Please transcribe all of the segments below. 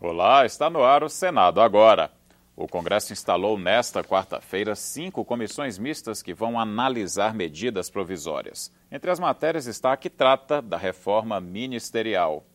Olá, está no ar o Senado Agora. O Congresso instalou nesta quarta-feira 5 comissões mistas que vão analisar medidas provisórias. Entre as matérias está a que trata da reforma ministerial.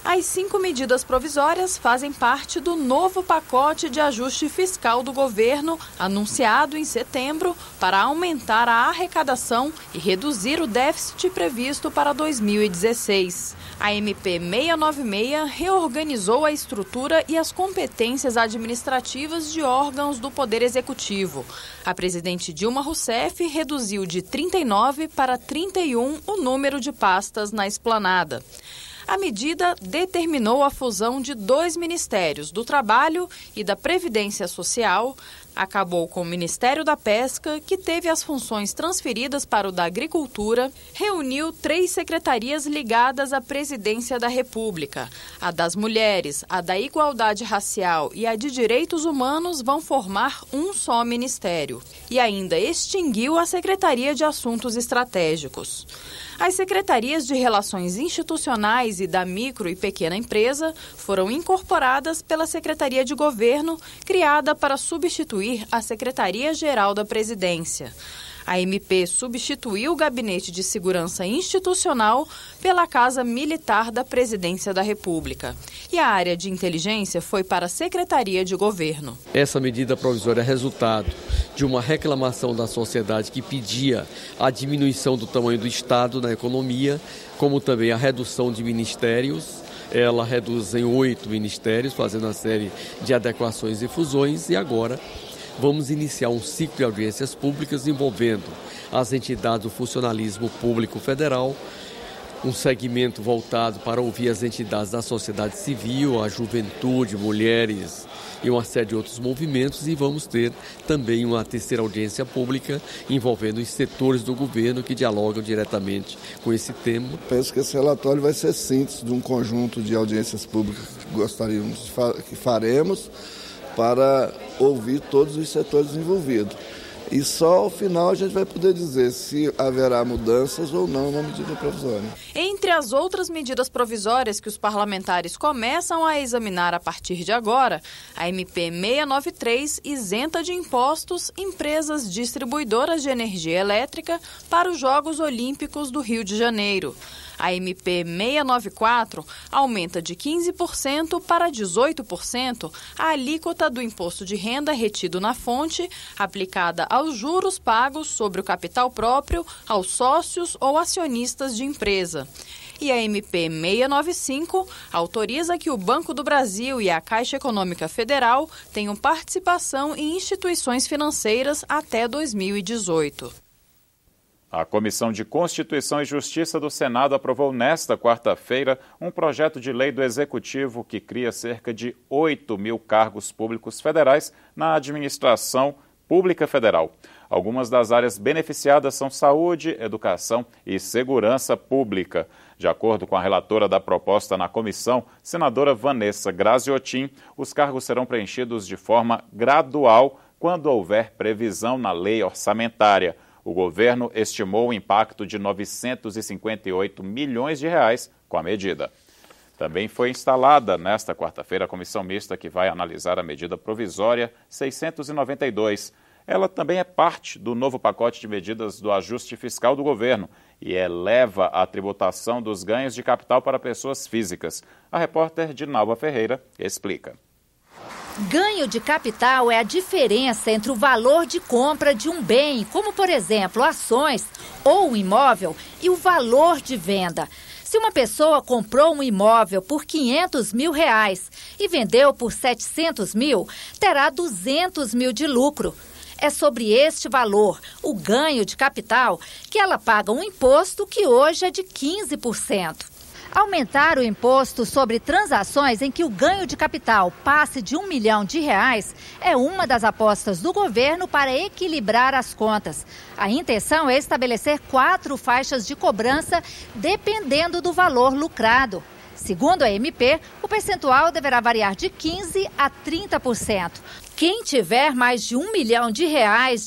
As 5 medidas provisórias fazem parte do novo pacote de ajuste fiscal do governo, anunciado em setembro, para aumentar a arrecadação e reduzir o déficit previsto para 2016. A MP 696 reorganizou a estrutura e as competências administrativas de órgãos do Poder Executivo. A presidente Dilma Rousseff reduziu de 39 para 31 o número de pastas na esplanada. A medida determinou a fusão de 2 ministérios, do Trabalho e da Previdência Social, acabou com o Ministério da Pesca, que teve as funções transferidas para o da Agricultura, reuniu 3 secretarias ligadas à Presidência da República. A das Mulheres, a da Igualdade Racial e a de Direitos Humanos vão formar um só ministério. E ainda extinguiu a Secretaria de Assuntos Estratégicos. As secretarias de Relações Institucionais e da Micro e Pequena Empresa foram incorporadas pela Secretaria de Governo, criada para substituir a Secretaria-Geral da Presidência. A MP substituiu o Gabinete de Segurança Institucional pela Casa Militar da Presidência da República. E a área de inteligência foi para a Secretaria de Governo. Essa medida provisória é resultado de uma reclamação da sociedade que pedia a diminuição do tamanho do Estado na economia, como também a redução de ministérios. Ela reduz em 8 ministérios, fazendo uma série de adequações e fusões, e agora vamos iniciar um ciclo de audiências públicas envolvendo as entidades do funcionalismo público federal, um segmento voltado para ouvir as entidades da sociedade civil, a juventude, mulheres e uma série de outros movimentos, e vamos ter também uma terceira audiência pública envolvendo os setores do governo que dialogam diretamente com esse tema. Penso que esse relatório vai ser síntese de um conjunto de audiências públicas que gostaríamos que faremos para ouvir todos os setores envolvidos. E só ao final a gente vai poder dizer se haverá mudanças ou não na medida provisória. Entre as outras medidas provisórias que os parlamentares começam a examinar a partir de agora, a MP 693 isenta de impostos empresas distribuidoras de energia elétrica para os Jogos Olímpicos do Rio de Janeiro. A MP 694 aumenta de 15% para 18% a alíquota do imposto de renda retido na fonte, aplicada aos juros pagos sobre o capital próprio aos sócios ou acionistas de empresa. E a MP 695 autoriza que o Banco do Brasil e a Caixa Econômica Federal tenham participação em instituições financeiras até 2018. A Comissão de Constituição e Justiça do Senado aprovou nesta quarta-feira um projeto de lei do Executivo que cria cerca de 8 mil cargos públicos federais na administração pública federal. Algumas das áreas beneficiadas são saúde, educação e segurança pública. De acordo com a relatora da proposta na comissão, senadora Vanessa Graziotin, os cargos serão preenchidos de forma gradual quando houver previsão na lei orçamentária. O governo estimou o impacto de 958 milhões de reais com a medida. Também foi instalada nesta quarta-feira a comissão mista que vai analisar a medida provisória 692. Ela também é parte do novo pacote de medidas do ajuste fiscal do governo e eleva a tributação dos ganhos de capital para pessoas físicas. A repórter Dinalva Ferreira explica. Ganho de capital é a diferença entre o valor de compra de um bem, como por exemplo ações ou um imóvel, e o valor de venda. Se uma pessoa comprou um imóvel por R$500 mil e vendeu por 700 mil, terá 200 mil de lucro. É sobre este valor, o ganho de capital, que ela paga um imposto que hoje é de 15%. Aumentar o imposto sobre transações em que o ganho de capital passe de R$1 milhão é uma das apostas do governo para equilibrar as contas. A intenção é estabelecer 4 faixas de cobrança dependendo do valor lucrado. Segundo a MP, o percentual deverá variar de 15% a 30%. Quem tiver mais de R$1 milhão de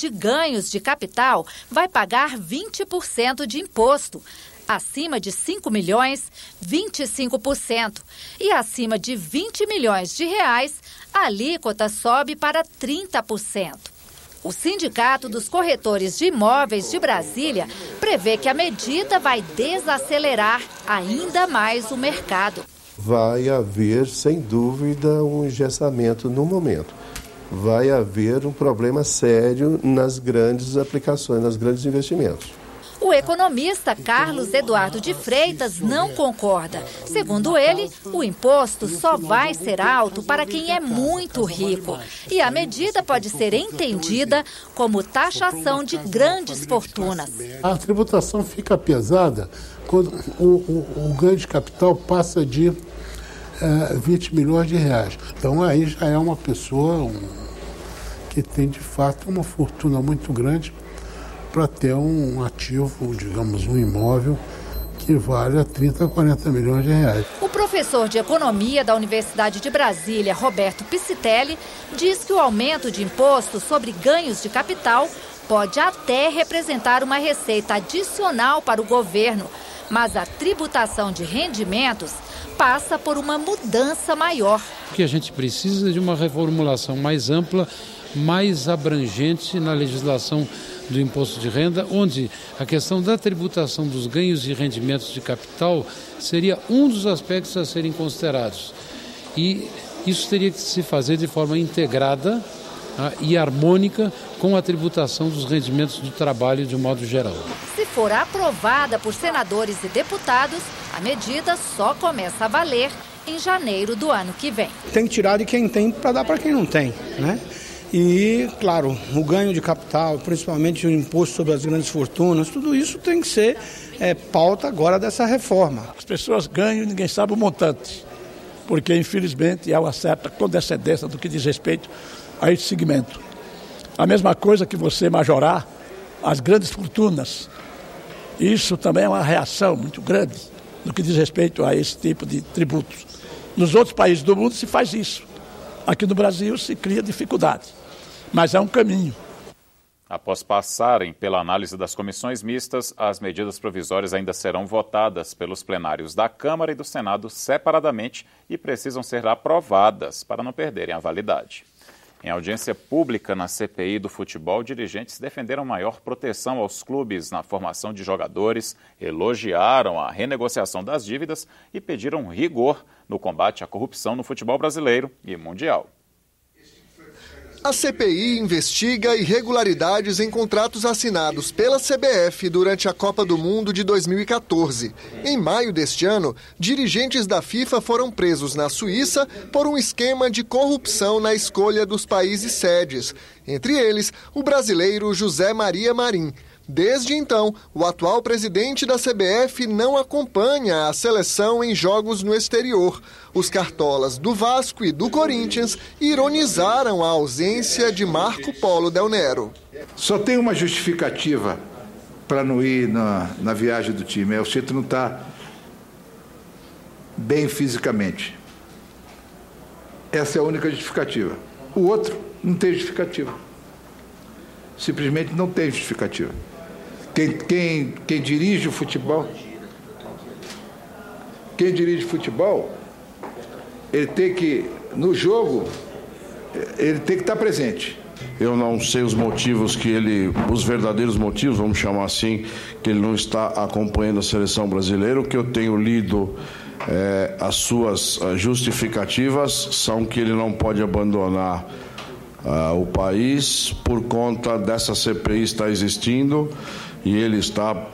ganhos de capital vai pagar 20% de imposto. Acima de 5 milhões, 25%. E acima de 20 milhões de reais, a alíquota sobe para 30%. O Sindicato dos Corretores de Imóveis de Brasília prevê que a medida vai desacelerar ainda mais o mercado. Vai haver, sem dúvida, um engessamento no momento. Vai haver um problema sério nas grandes aplicações, nos grandes investimentos. O economista Carlos Eduardo de Freitas não concorda. Segundo ele, o imposto só vai ser alto para quem é muito rico. E a medida pode ser entendida como taxação de grandes fortunas. A tributação fica pesada quando o ganho de capital passa de 20 milhões de reais. Então aí já é uma pessoa que tem de fato uma fortuna muito grande para ter um ativo, digamos, um imóvel que vale 30, 40 milhões de reais. O professor de economia da Universidade de Brasília, Roberto Piscitelli, diz que o aumento de imposto sobre ganhos de capital pode até representar uma receita adicional para o governo, mas a tributação de rendimentos passa por uma mudança maior. O que a gente precisa de uma reformulação mais ampla, mais abrangente na legislação do imposto de renda, onde a questão da tributação dos ganhos e rendimentos de capital seria um dos aspectos a serem considerados. E isso teria que se fazer de forma integrada e harmônica com a tributação dos rendimentos do trabalho de um modo geral. Se for aprovada por senadores e deputados, a medida só começa a valer em janeiro do ano que vem. Tem que tirar de quem tem para dar para quem não tem, né? E, claro, o ganho de capital, principalmente o imposto sobre as grandes fortunas, tudo isso tem que ser pauta agora dessa reforma. As pessoas ganham e ninguém sabe o montante, porque, infelizmente, há uma certa condescendência do que diz respeito a esse segmento. A mesma coisa que você majorar as grandes fortunas. Isso também é uma reação muito grande no que diz respeito a esse tipo de tributos. Nos outros países do mundo se faz isso. Aqui no Brasil se cria dificuldade, mas é um caminho. Após passarem pela análise das comissões mistas, as medidas provisórias ainda serão votadas pelos plenários da Câmara e do Senado separadamente e precisam ser aprovadas para não perderem a validade. Em audiência pública na CPI do futebol, dirigentes defenderam maior proteção aos clubes na formação de jogadores, elogiaram a renegociação das dívidas e pediram rigor no combate à corrupção no futebol brasileiro e mundial. A CPI investiga irregularidades em contratos assinados pela CBF durante a Copa do Mundo de 2014. Em maio deste ano, dirigentes da FIFA foram presos na Suíça por um esquema de corrupção na escolha dos países sedes. Entre eles, o brasileiro José Maria Marim. Desde então, o atual presidente da CBF não acompanha a seleção em jogos no exterior. Os cartolas do Vasco e do Corinthians ironizaram a ausência de Marco Polo Del Nero. Só tem uma justificativa para não ir na viagem do time. O Cito não está bem fisicamente. Essa é a única justificativa. O outro não tem justificativa. Simplesmente não tem justificativa. Quem dirige o futebol, ele tem que, no jogo, ele tem que estar presente. Eu não sei os motivos os verdadeiros motivos, vamos chamar assim, que ele não está acompanhando a seleção brasileira. O que eu tenho lido, as suas justificativas são que ele não pode abandonar o país por conta dessa CPI estar existindo e ele está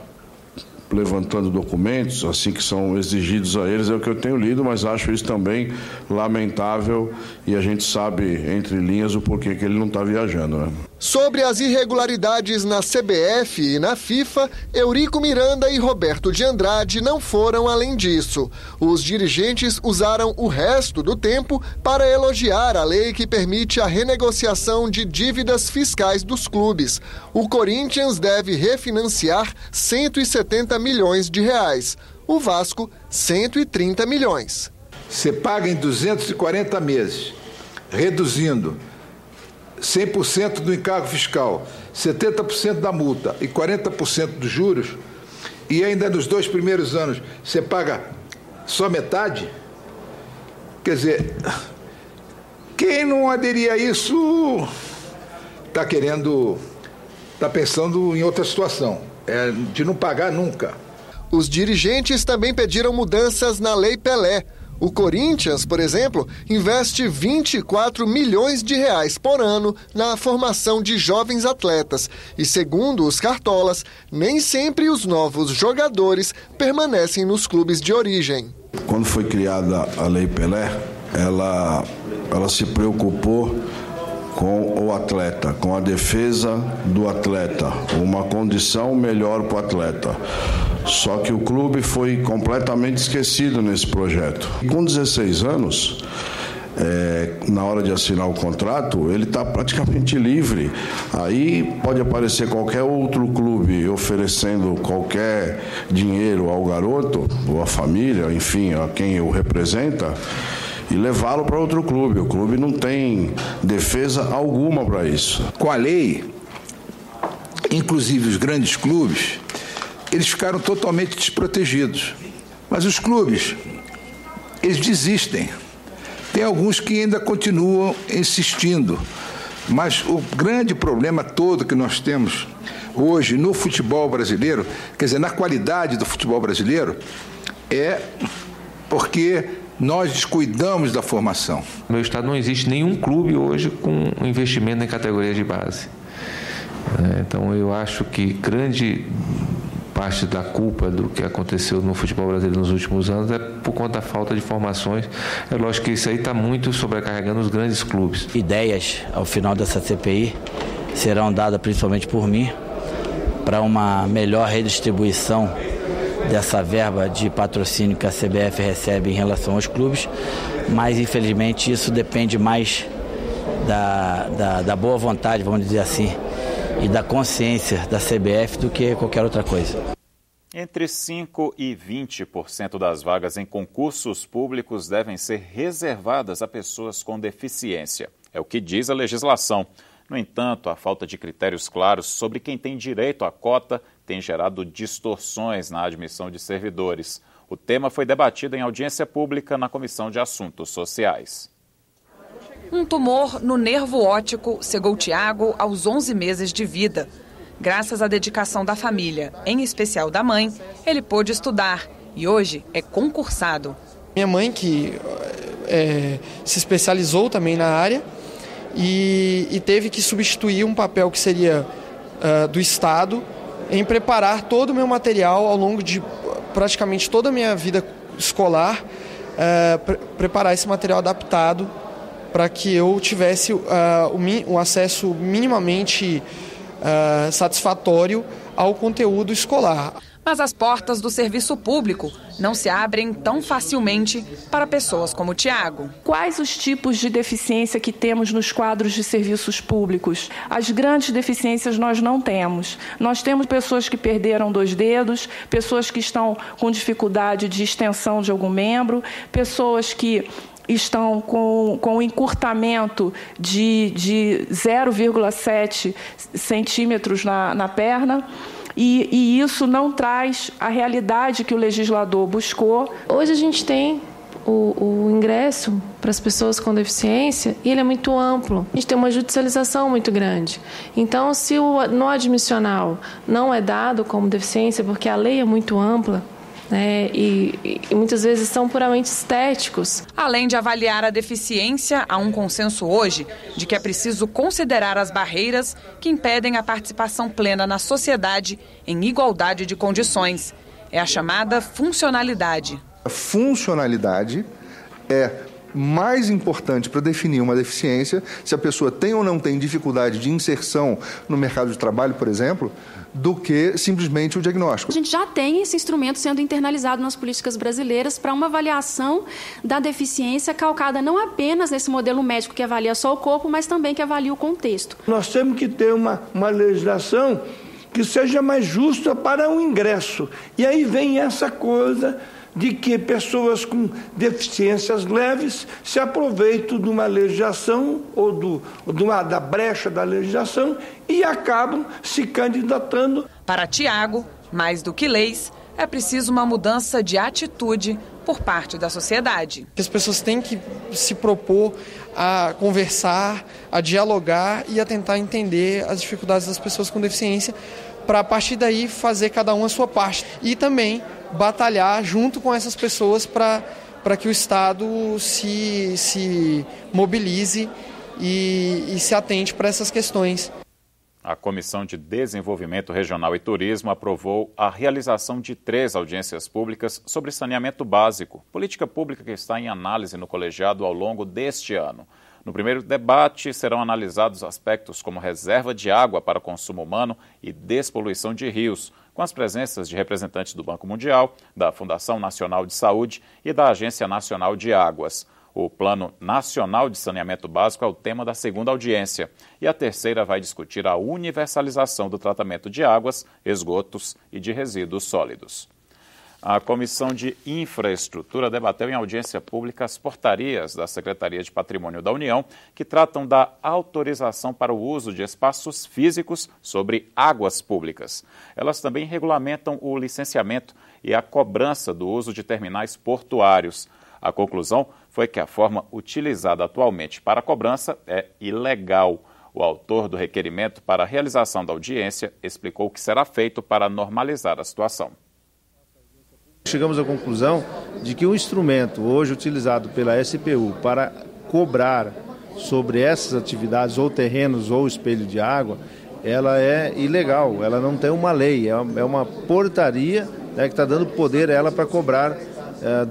levantando documentos, assim que são exigidos a eles, é o que eu tenho lido, mas acho isso também lamentável e a gente sabe, entre linhas, o porquê que ele não está viajando, né? Sobre as irregularidades na CBF e na FIFA, Eurico Miranda e Roberto de Andrade não foram além disso. Os dirigentes usaram o resto do tempo para elogiar a lei que permite a renegociação de dívidas fiscais dos clubes. O Corinthians deve refinanciar 170 milhões de reais. O Vasco, 130 milhões. Você paga em 240 meses, reduzindo 100% do encargo fiscal, 70% da multa e 40% dos juros, e ainda nos 2 primeiros anos você paga só metade, quer dizer, quem não aderir a isso está pensando em outra situação, de não pagar nunca. Os dirigentes também pediram mudanças na Lei Pelé. O Corinthians, por exemplo, investe 24 milhões de reais por ano na formação de jovens atletas. E segundo os cartolas, nem sempre os novos jogadores permanecem nos clubes de origem. Quando foi criada a Lei Pelé, ela se preocupou com o atleta, com a defesa do atleta, uma condição melhor para o atleta. Só que o clube foi completamente esquecido nesse projeto. Com 16 anos, na hora de assinar o contrato, ele está praticamente livre. Aí pode aparecer qualquer outro clube oferecendo qualquer dinheiro ao garoto, ou à família, enfim, a quem o representa, e levá-lo para outro clube. O clube não tem defesa alguma para isso. Com a lei, inclusive os grandes clubes, eles ficaram totalmente desprotegidos. Mas os clubes, eles desistem. Tem alguns que ainda continuam insistindo. Mas o grande problema todo que nós temos hoje no futebol brasileiro, quer dizer, na qualidade do futebol brasileiro, é porque nós descuidamos da formação. No meu estado não existe nenhum clube hoje com investimento em categoria de base. Então eu acho que grande parte da culpa do que aconteceu no futebol brasileiro nos últimos anos é por conta da falta de formações. É lógico que isso aí está muito sobrecarregando os grandes clubes. Ideias ao final dessa CPI serão dadas principalmente por mim para uma melhor redistribuição dessa verba de patrocínio que a CBF recebe em relação aos clubes, mas infelizmente isso depende mais da boa vontade, vamos dizer assim, e da consciência da CBF do que qualquer outra coisa. Entre 5% e 20% das vagas em concursos públicos devem ser reservadas a pessoas com deficiência. É o que diz a legislação. No entanto, a falta de critérios claros sobre quem tem direito à cota tem gerado distorções na admissão de servidores. O tema foi debatido em audiência pública na Comissão de Assuntos Sociais. Um tumor no nervo óptico cegou Tiago aos 11 meses de vida. Graças à dedicação da família, em especial da mãe, ele pôde estudar e hoje é concursado. Minha mãe, que se especializou também na área e teve que substituir um papel que seria do Estado em preparar todo o meu material ao longo de praticamente toda a minha vida escolar, preparar esse material adaptado para que eu tivesse um acesso minimamente satisfatório ao conteúdo escolar. Mas as portas do serviço público não se abrem tão facilmente para pessoas como o Tiago. Quais os tipos de deficiência que temos nos quadros de serviços públicos? As grandes deficiências nós não temos. Nós temos pessoas que perderam 2 dedos, pessoas que estão com dificuldade de extensão de algum membro, pessoas que estão com encurtamento de 0,7 centímetros na perna. E isso não traz a realidade que o legislador buscou. Hoje a gente tem o ingresso para as pessoas com deficiência e ele é muito amplo. A gente tem uma judicialização muito grande. Então, se no admissional não é dado como deficiência, porque a lei é muito ampla, e muitas vezes são puramente estéticos. Além de avaliar a deficiência, há um consenso hoje de que é preciso considerar as barreiras que impedem a participação plena na sociedade em igualdade de condições. É a chamada funcionalidade. A funcionalidade é mais importante para definir uma deficiência, se a pessoa tem ou não tem dificuldade de inserção no mercado de trabalho, por exemplo, do que simplesmente o diagnóstico. A gente já tem esse instrumento sendo internalizado nas políticas brasileiras para uma avaliação da deficiência calcada não apenas nesse modelo médico que avalia só o corpo, mas também que avalia o contexto. Nós temos que ter uma legislação que seja mais justa para o ingresso. E aí vem essa coisa de que pessoas com deficiências leves se aproveitam de uma legislação ou da brecha da legislação e acabam se candidatando. Para Tiago, mais do que leis, é preciso uma mudança de atitude por parte da sociedade. As pessoas têm que se propor a conversar, a dialogar e a tentar entender as dificuldades das pessoas com deficiência, para a partir daí fazer cada um a sua parte e também batalhar junto com essas pessoas para que o Estado se mobilize e se atente para essas questões. A Comissão de Desenvolvimento Regional e Turismo aprovou a realização de 3 audiências públicas sobre saneamento básico, política pública que está em análise no colegiado ao longo deste ano. No primeiro debate, serão analisados aspectos como reserva de água para consumo humano e despoluição de rios, com as presenças de representantes do Banco Mundial, da Fundação Nacional de Saúde e da Agência Nacional de Águas. O Plano Nacional de Saneamento Básico é o tema da segunda audiência e a terceira vai discutir a universalização do tratamento de águas, esgotos e de resíduos sólidos. A Comissão de Infraestrutura debateu em audiência pública as portarias da Secretaria de Patrimônio da União que tratam da autorização para o uso de espaços físicos sobre águas públicas. Elas também regulamentam o licenciamento e a cobrança do uso de terminais portuários. A conclusão foi que a forma utilizada atualmente para a cobrança é ilegal. O autor do requerimento para a realização da audiência explicou o que será feito para normalizar a situação. Chegamos à conclusão de que o instrumento hoje utilizado pela SPU para cobrar sobre essas atividades, ou terrenos ou espelho de água, ela é ilegal, ela não tem uma lei, é uma portaria, né, que está dando poder a ela para cobrar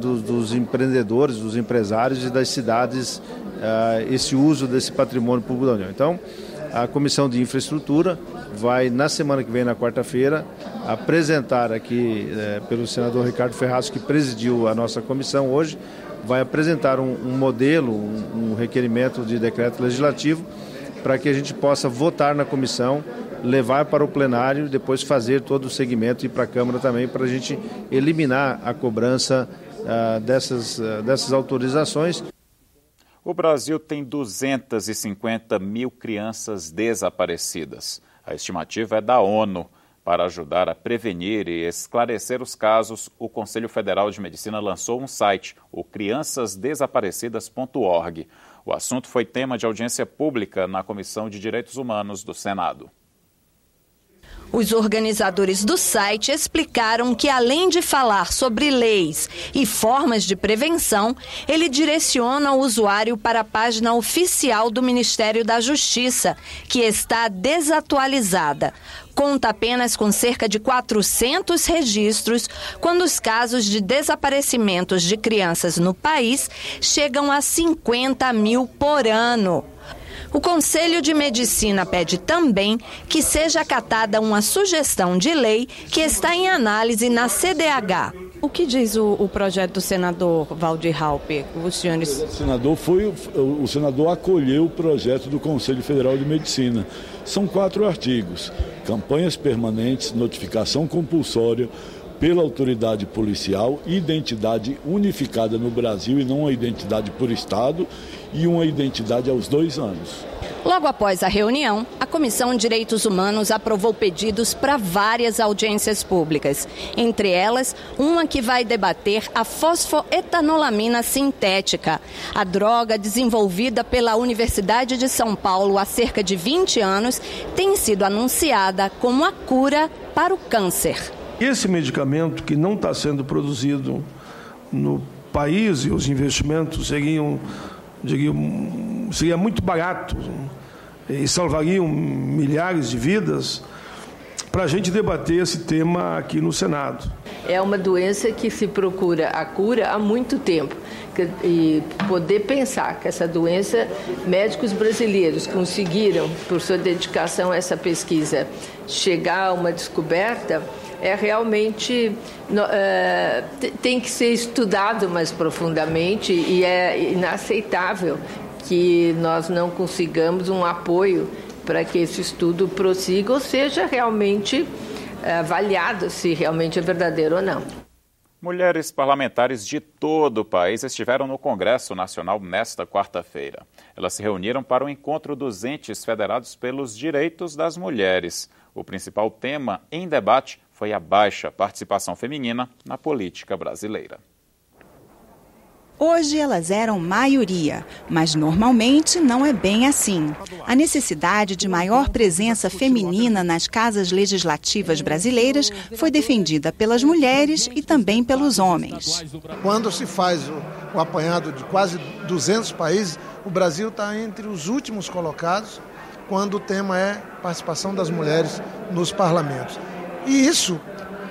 dos empreendedores, dos empresários e das cidades esse uso desse patrimônio público da União. Então, a Comissão de Infraestrutura vai, na semana que vem, na quarta-feira, apresentar aqui, pelo senador Ricardo Ferraz, que presidiu a nossa comissão hoje, vai apresentar um modelo, um requerimento de decreto legislativo para que a gente possa votar na comissão, levar para o plenário e depois fazer todo o segmento e ir para a Câmara também, para a gente eliminar a cobrança dessas autorizações. O Brasil tem 250 mil crianças desaparecidas. A estimativa é da ONU. Para ajudar a prevenir e esclarecer os casos, o Conselho Federal de Medicina lançou um site, o criançasdesaparecidas.org. O assunto foi tema de audiência pública na Comissão de Direitos Humanos do Senado. Os organizadores do site explicaram que, além de falar sobre leis e formas de prevenção, ele direciona o usuário para a página oficial do Ministério da Justiça, que está desatualizada. Conta apenas com cerca de 400 registros, quando os casos de desaparecimentos de crianças no país chegam a 50 mil por ano. O Conselho de Medicina pede também que seja acatada uma sugestão de lei que está em análise na CDH. O que diz o projeto do senador Valdir Raupp? Os senhores... O senador acolheu o projeto do Conselho Federal de Medicina. São 4 artigos: campanhas permanentes, notificação compulsória pela autoridade policial, identidade unificada no Brasil e não uma identidade por estado, e uma identidade aos 2 anos. Logo após a reunião, a Comissão de Direitos Humanos aprovou pedidos para várias audiências públicas. Entre elas, uma que vai debater a fosfoetanolamina sintética. A droga, desenvolvida pela Universidade de São Paulo há cerca de 20 anos, tem sido anunciada como a cura para o câncer. Esse medicamento que não está sendo produzido no país e os investimentos seria muito barato e salvariam milhares de vidas, para a gente debater esse tema aqui no Senado. É uma doença que se procura a cura há muito tempo. E poder pensar que essa doença, médicos brasileiros conseguiram, por sua dedicação a essa pesquisa, chegar a uma descoberta, é realmente tem que ser estudado mais profundamente, e é inaceitável que nós não consigamos um apoio para que esse estudo prossiga ou seja realmente avaliado se realmente é verdadeiro ou não. Mulheres parlamentares de todo o país estiveram no Congresso Nacional nesta quarta-feira. Elas se reuniram para o encontro dos entes federados pelos direitos das mulheres. O principal tema em debate foi a baixa participação feminina na política brasileira. Hoje elas eram maioria, mas normalmente não é bem assim. A necessidade de maior presença feminina nas casas legislativas brasileiras foi defendida pelas mulheres e também pelos homens. Quando se faz o apanhado de quase 200 países, o Brasil está entre os últimos colocados quando o tema é participação das mulheres nos parlamentos. E isso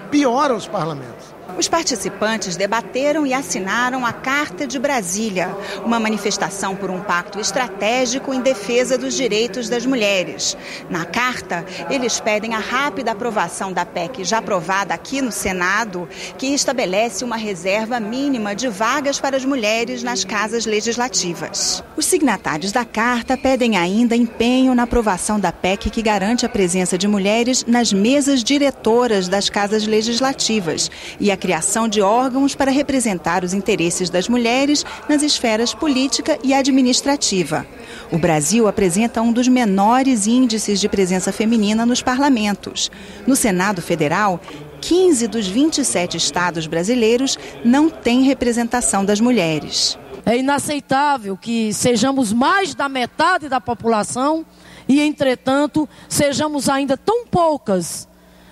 piora os parlamentos. Os participantes debateram e assinaram a Carta de Brasília, uma manifestação por um pacto estratégico em defesa dos direitos das mulheres. Na carta, eles pedem a rápida aprovação da PEC já aprovada aqui no Senado, que estabelece uma reserva mínima de vagas para as mulheres nas casas legislativas. Os signatários da carta pedem ainda empenho na aprovação da PEC que garante a presença de mulheres nas mesas diretoras das casas legislativas e a criação de órgãos para representar os interesses das mulheres nas esferas política e administrativa. O Brasil apresenta um dos menores índices de presença feminina nos parlamentos. No Senado Federal, 15 dos 27 estados brasileiros não têm representação das mulheres. É inaceitável que sejamos mais da metade da população e, entretanto, sejamos ainda tão poucas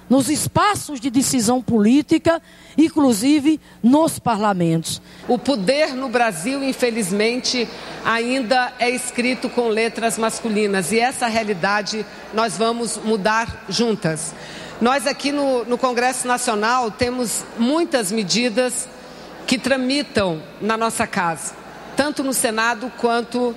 nos espaços de decisão política, inclusive nos parlamentos. O poder no Brasil, infelizmente, ainda é escrito com letras masculinas e essa realidade nós vamos mudar juntas. Nós aqui no Congresso Nacional temos muitas medidas que tramitam na nossa casa, tanto no Senado quanto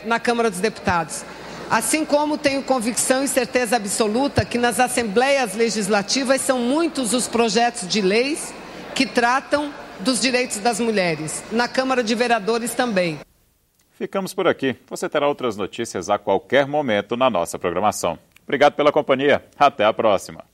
na Câmara dos Deputados. Assim como tenho convicção e certeza absoluta que nas assembleias legislativas são muitos os projetos de leis que tratam dos direitos das mulheres. Na Câmara de Vereadores também. Ficamos por aqui. Você terá outras notícias a qualquer momento na nossa programação. Obrigado pela companhia. Até a próxima.